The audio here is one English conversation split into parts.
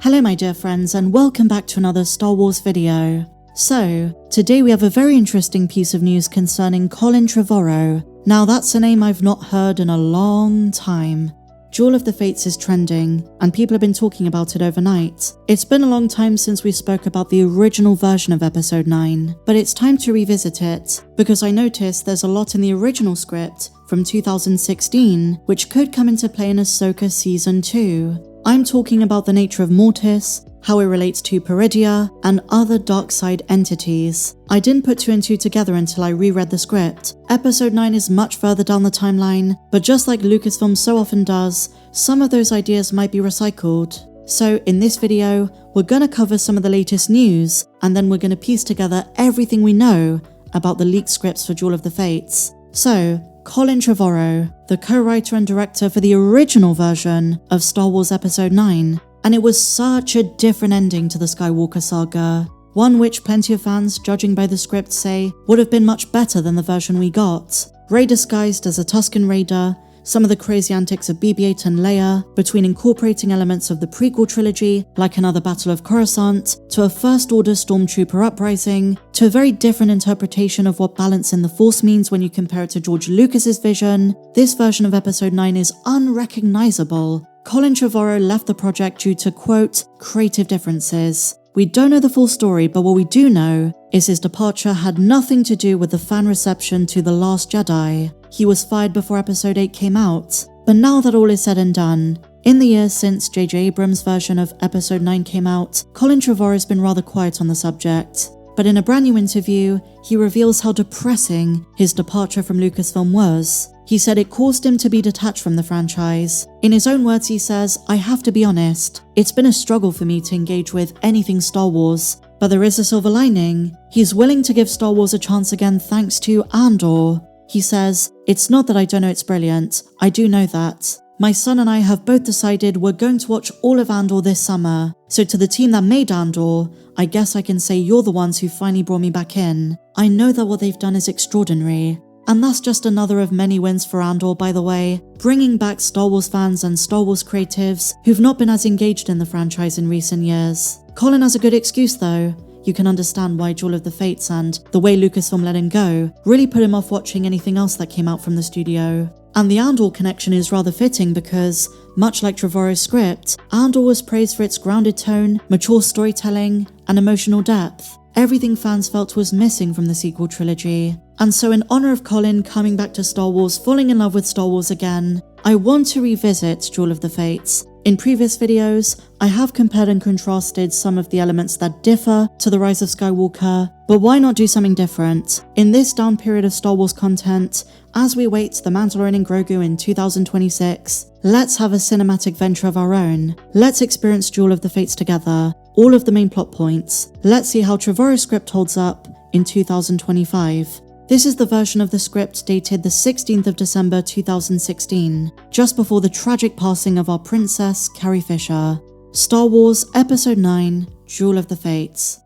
Hello my dear friends, and welcome back to another Star Wars video. So, today we have a very interesting piece of news concerning Colin Trevorrow. Now that's a name I've not heard in a long time. Duel of the Fates is trending, and people have been talking about it overnight. It's been a long time since we spoke about the original version of Episode 9, but it's time to revisit it, because I noticed there's a lot in the original script from 2016 which could come into play in Ahsoka Season 2. I'm talking about the nature of Mortis, how it relates to Peridia, and other dark side entities. I didn't put 2 and 2 together until I reread the script. Episode 9 is much further down the timeline, but just like Lucasfilm so often does, some of those ideas might be recycled. So in this video, we're gonna cover some of the latest news, and then we're gonna piece together everything we know about the leaked scripts for Duel of the Fates. So, Colin Trevorrow, the co-writer and director for the original version of Star Wars Episode 9, and it was such a different ending to the Skywalker saga, one which plenty of fans, judging by the script, say would have been much better than the version we got. Rey disguised as a Tusken Raider, some of the crazy antics of BB-8 and Leia, between incorporating elements of the prequel trilogy, like another Battle of Coruscant, to a First Order Stormtrooper uprising, to a very different interpretation of what balance in the Force means when you compare it to George Lucas's vision. This version of Episode 9 is unrecognizable. Colin Trevorrow left the project due to, quote, creative differences. We don't know the full story, but what we do know is his departure had nothing to do with the fan reception to The Last Jedi. He was fired before Episode 8 came out. But now that all is said and done, in the years since J.J. Abrams' version of Episode 9 came out, Colin Trevorrow has been rather quiet on the subject. But in a brand new interview, he reveals how depressing his departure from Lucasfilm was. He said it caused him to be detached from the franchise. In his own words, he says, "I have to be honest, it's been a struggle for me to engage with anything Star Wars, but there is a silver lining. He's willing to give Star Wars a chance again thanks to Andor." He says, "It's not that I don't know it's brilliant, I do know that. My son and I have both decided we're going to watch all of Andor this summer. So to the team that made Andor, I guess I can say you're the ones who finally brought me back in. I know that what they've done is extraordinary." And that's just another of many wins for Andor, by the way, bringing back Star Wars fans and Star Wars creatives who've not been as engaged in the franchise in recent years. Colin has a good excuse though. You can understand why Duel of the Fates and the way Lucasfilm let him go really put him off watching anything else that came out from the studio. And the Andor connection is rather fitting because, much like Trevorrow's script, Andor was praised for its grounded tone, mature storytelling, and emotional depth. Everything fans felt was missing from the sequel trilogy. And so in honor of Colin coming back to Star Wars, falling in love with Star Wars again, I want to revisit Duel of the Fates. In previous videos, I have compared and contrasted some of the elements that differ to The Rise of Skywalker, but why not do something different? In this down period of Star Wars content, as we wait The Mandalorian and Grogu in 2026, let's have a cinematic venture of our own. Let's experience Duel of the Fates together, all of the main plot points. Let's see how Trevorrow's script holds up in 2025. This is the version of the script dated the 16th of December 2016, just before the tragic passing of our princess, Carrie Fisher. Star Wars Episode 9, Duel of the Fates.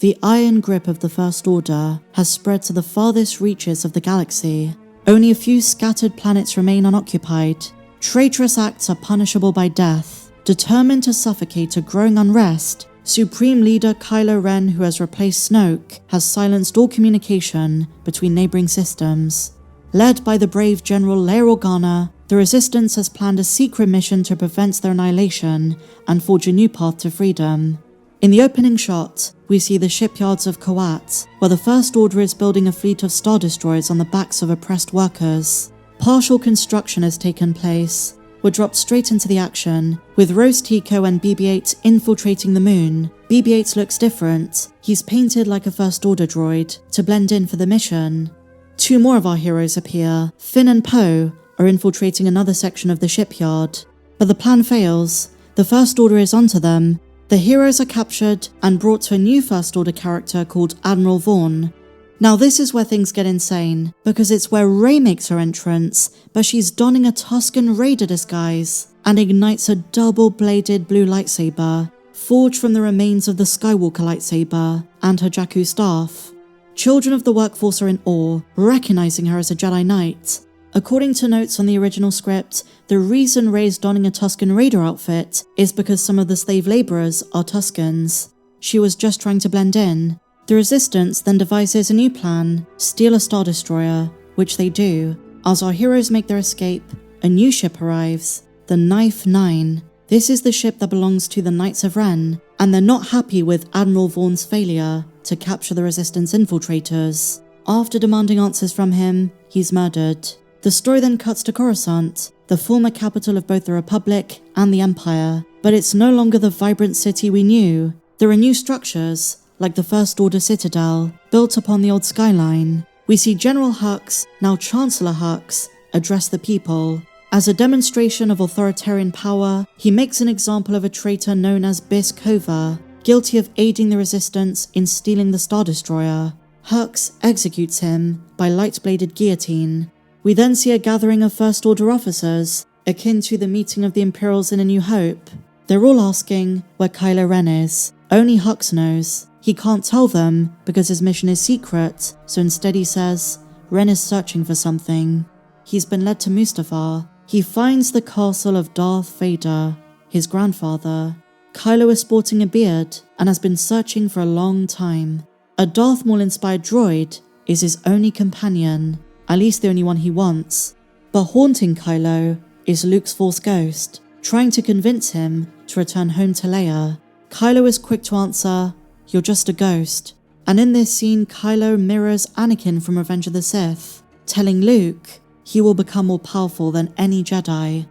The iron grip of the First Order has spread to the farthest reaches of the galaxy. Only a few scattered planets remain unoccupied. Traitorous acts are punishable by death. Determined to suffocate a growing unrest, Supreme Leader Kylo Ren, who has replaced Snoke, has silenced all communication between neighboring systems. Led by the brave General Leia Organa, the Resistance has planned a secret mission to prevent their annihilation and forge a new path to freedom. In the opening shot, we see the shipyards of Kowat, where the First Order is building a fleet of Star Destroyers on the backs of oppressed workers. Partial construction has taken place. We're dropped straight into the action, with Rose Tico and BB-8 infiltrating the moon. BB-8 looks different. He's painted like a First Order droid to blend in for the mission. 2 more of our heroes appear. Finn and Poe are infiltrating another section of the shipyard. But the plan fails. The First Order is onto them. The heroes are captured and brought to a new First Order character called Admiral Vaughn. Now this is where things get insane, because it's where Rey makes her entrance, but she's donning a Tusken Raider disguise and ignites a double-bladed blue lightsaber, forged from the remains of the Skywalker lightsaber and her Jakku staff. Children of the workforce are in awe, recognizing her as a Jedi Knight. According to notes on the original script, the reason Rey's donning a Tusken Raider outfit is because some of the slave laborers are Tuskens. She was just trying to blend in. The Resistance then devises a new plan, steal a Star Destroyer, which they do. As our heroes make their escape, a new ship arrives, the Knife 9. This is the ship that belongs to the Knights of Ren, and they're not happy with Admiral Vaughn's failure to capture the Resistance infiltrators. After demanding answers from him, he's murdered. The story then cuts to Coruscant, the former capital of both the Republic and the Empire, but it's no longer the vibrant city we knew. There are new structures, like the First Order Citadel, built upon the old skyline. We see General Hux, now Chancellor Hux, address the people. As a demonstration of authoritarian power, he makes an example of a traitor known as Bis Kova, guilty of aiding the Resistance in stealing the Star Destroyer. Hux executes him by light-bladed guillotine. We then see a gathering of First Order officers, akin to the meeting of the Imperials in A New Hope. They're all asking where Kylo Ren is. Only Hux knows. He can't tell them because his mission is secret, so instead he says, Ren is searching for something. He's been led to Mustafar. He finds the castle of Darth Vader, his grandfather. Kylo is sporting a beard and has been searching for a long time. A Darth Maul-inspired droid is his only companion, at least the only one he wants. But haunting Kylo is Luke's Force ghost, trying to convince him to return home to Leia. Kylo is quick to answer, "You're just a ghost." And in this scene, Kylo mirrors Anakin from Revenge of the Sith, telling Luke he will become more powerful than any Jedi.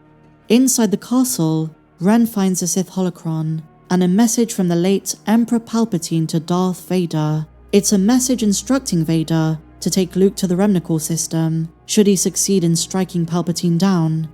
Inside the castle, Ren finds a Sith holocron and a message from the late Emperor Palpatine to Darth Vader. It's a message instructing Vader to take Luke to the Remnicor system, should he succeed in striking Palpatine down.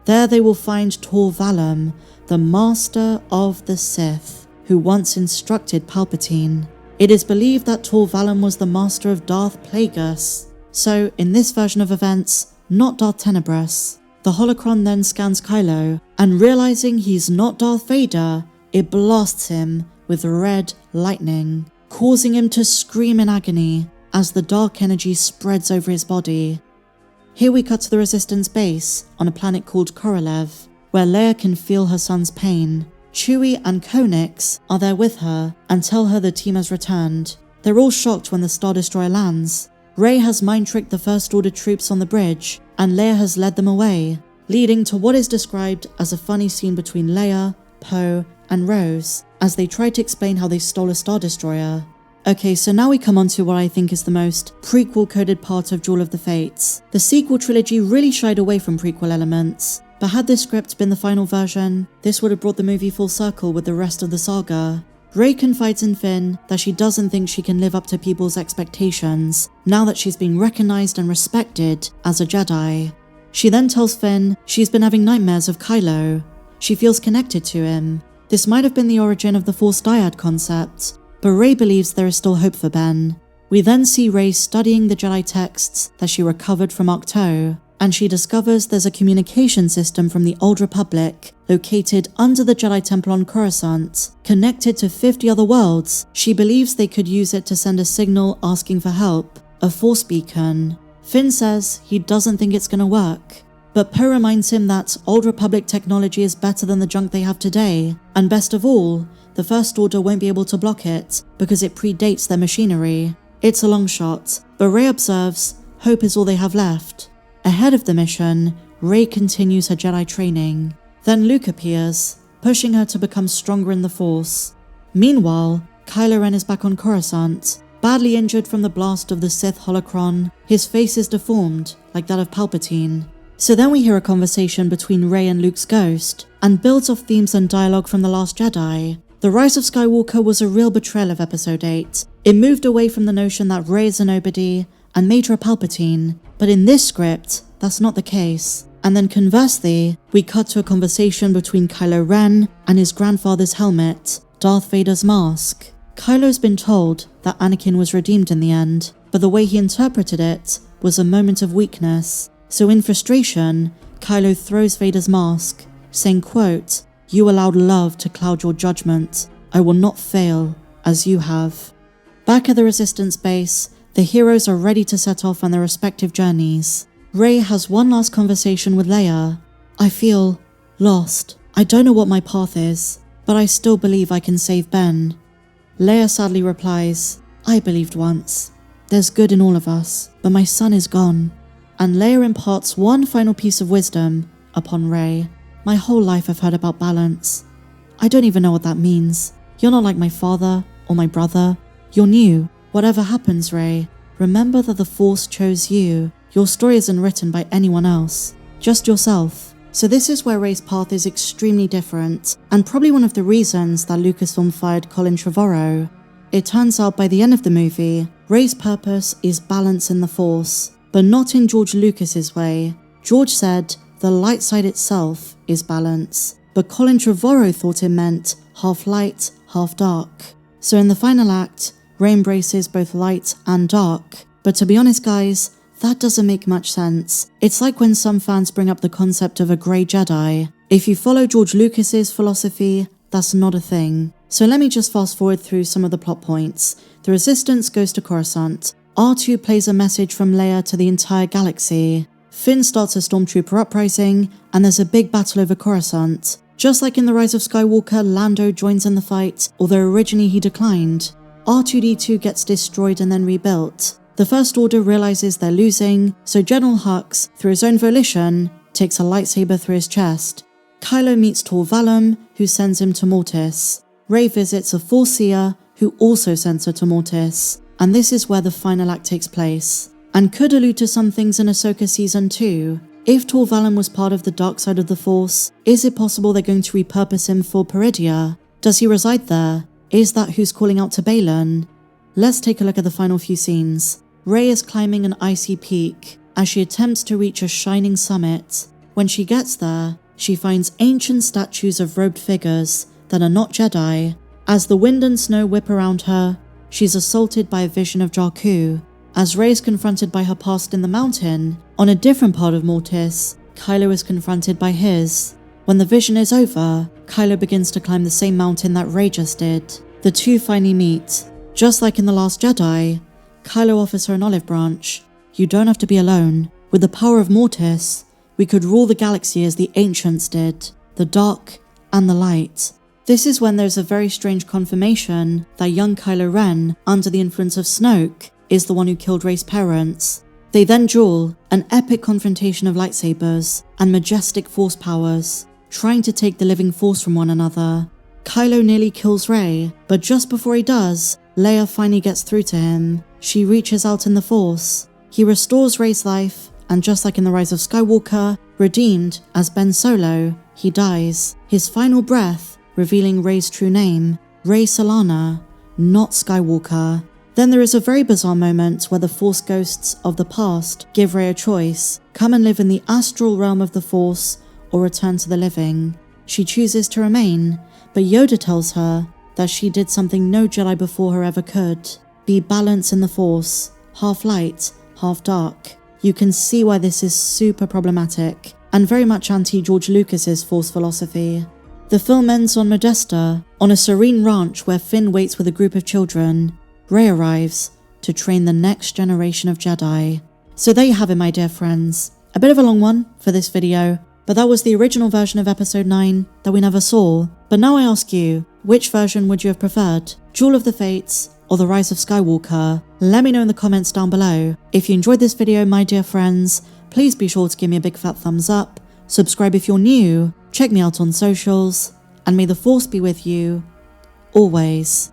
There they will find Tor Valum, the Master of the Sith, who once instructed Palpatine. It is believed that Tor Valum was the master of Darth Plagueis, so in this version of events, not Darth Tenebrous. The holocron then scans Kylo, and realizing he's not Darth Vader, it blasts him with red lightning, causing him to scream in agony as the dark energy spreads over his body. Here we cut to the Resistance base on a planet called Korolev, where Leia can feel her son's pain. Chewie and Konix are there with her and tell her the team has returned. They're all shocked when the Star Destroyer lands. Rey has mind-tricked the First Order troops on the bridge, and Leia has led them away, leading to what is described as a funny scene between Leia, Poe, and Rose, as they try to explain how they stole a Star Destroyer. Okay, so now we come on to what I think is the most prequel-coded part of Duel of the Fates. The sequel trilogy really shied away from prequel elements, but had this script been the final version, this would have brought the movie full circle with the rest of the saga. Rey confides in Finn that she doesn't think she can live up to people's expectations, now that she's being recognized and respected as a Jedi. She then tells Finn she's been having nightmares of Kylo. She feels connected to him. This might have been the origin of the Force Dyad concept, but Rey believes there is still hope for Ben. We then see Rey studying the Jedi texts that she recovered from Ahsoka, and she discovers there's a communication system from the Old Republic located under the Jedi Temple on Coruscant, connected to 50 other worlds. She believes they could use it to send a signal asking for help, a Force beacon. Finn says he doesn't think it's gonna work, but Poe reminds him that Old Republic technology is better than the junk they have today, and best of all, the First Order won't be able to block it because it predates their machinery. It's a long shot, but Rey observes hope is all they have left. Ahead of the mission, Rey continues her Jedi training. Then Luke appears, pushing her to become stronger in the Force. Meanwhile, Kylo Ren is back on Coruscant, badly injured from the blast of the Sith holocron. His face is deformed, like that of Palpatine. So then we hear a conversation between Rey and Luke's ghost, and builds off themes and dialogue from The Last Jedi. The Rise of Skywalker was a real betrayal of Episode 8. It moved away from the notion that Rey is a nobody and made her a Palpatine, but in this script, that's not the case. And then conversely, we cut to a conversation between Kylo Ren and his grandfather's helmet, Darth Vader's mask. Kylo's been told that Anakin was redeemed in the end, but the way he interpreted it was a moment of weakness. So in frustration, Kylo throws Vader's mask, saying, quote, "You allowed love to cloud your judgment. I will not fail, as you have." Back at the Resistance base, the heroes are ready to set off on their respective journeys. Rey has one last conversation with Leia. I feel lost. I don't know what my path is, but I still believe I can save Ben. Leia sadly replies, I believed once. There's good in all of us, but my son is gone. And Leia imparts one final piece of wisdom upon Rey. My whole life I've heard about balance. I don't even know what that means. You're not like my father or my brother. You're new. Whatever happens, Rey, remember that the Force chose you. Your story isn't written by anyone else, just yourself. So this is where Rey's path is extremely different, and probably one of the reasons that Lucasfilm fired Colin Trevorrow. It turns out by the end of the movie, Rey's purpose is balance in the Force, but not in George Lucas's way. George said the light side itself is balance, but Colin Trevorrow thought it meant half light, half dark. So in the final act, Rey embraces both light and dark. But to be honest guys, that doesn't make much sense. It's like when some fans bring up the concept of a grey Jedi. If you follow George Lucas's philosophy, that's not a thing. So let me just fast forward through some of the plot points. The Resistance goes to Coruscant. R2 plays a message from Leia to the entire galaxy. Finn starts a stormtrooper uprising, and there's a big battle over Coruscant. Just like in The Rise of Skywalker, Lando joins in the fight, although originally he declined. R2-D2 gets destroyed and then rebuilt. The First Order realizes they're losing, so General Hux, through his own volition, takes a lightsaber through his chest. Kylo meets Tor Valum, who sends him to Mortis. Rey visits a Force Seer, who also sends her to Mortis. And this is where the final act takes place. And could allude to some things in Ahsoka Season 2. If Tor Valum was part of the dark side of the Force, is it possible they're going to repurpose him for Peridia? Does he reside there? Is that who's calling out to Baylan? Let's take a look at the final few scenes. Rey is climbing an icy peak as she attempts to reach a shining summit. When she gets there, she finds ancient statues of robed figures that are not Jedi. As the wind and snow whip around her, she's assaulted by a vision of Jakku. As Rey is confronted by her past in the mountain, on a different part of Mortis, Kylo is confronted by his. When the vision is over, Kylo begins to climb the same mountain that Rey just did. The two finally meet. Just like in The Last Jedi, Kylo offers her an olive branch. You don't have to be alone. With the power of Mortis, we could rule the galaxy as the ancients did, the dark and the light. This is when there's a very strange confirmation that young Kylo Ren, under the influence of Snoke, is the one who killed Rey's parents. They then duel, an epic confrontation of lightsabers and majestic force powers, trying to take the living force from one another. Kylo nearly kills Rey, but just before he does, Leia finally gets through to him. She reaches out in the Force. He restores Rey's life, and just like in The Rise of Skywalker, redeemed as Ben Solo, he dies. His final breath, revealing Rey's true name, Rey Solana, not Skywalker. Then there is a very bizarre moment where the Force ghosts of the past give Rey a choice: come and live in the astral realm of the Force, or return to the living. She chooses to remain, but Yoda tells her that she did something no Jedi before her ever could: be balanced in the Force, half light, half dark. You can see why this is super problematic, and very much anti-George Lucas's Force philosophy. The film ends on Modesta, on a serene ranch where Finn waits with a group of children. Rey arrives to train the next generation of Jedi. So there you have it, my dear friends. A bit of a long one for this video, but that was the original version of Episode 9 that we never saw. But now I ask you, which version would you have preferred? Duel of the Fates or The Rise of Skywalker? Let me know in the comments down below. If you enjoyed this video, my dear friends, please be sure to give me a big fat thumbs up, subscribe if you're new, check me out on socials, and may the Force be with you always.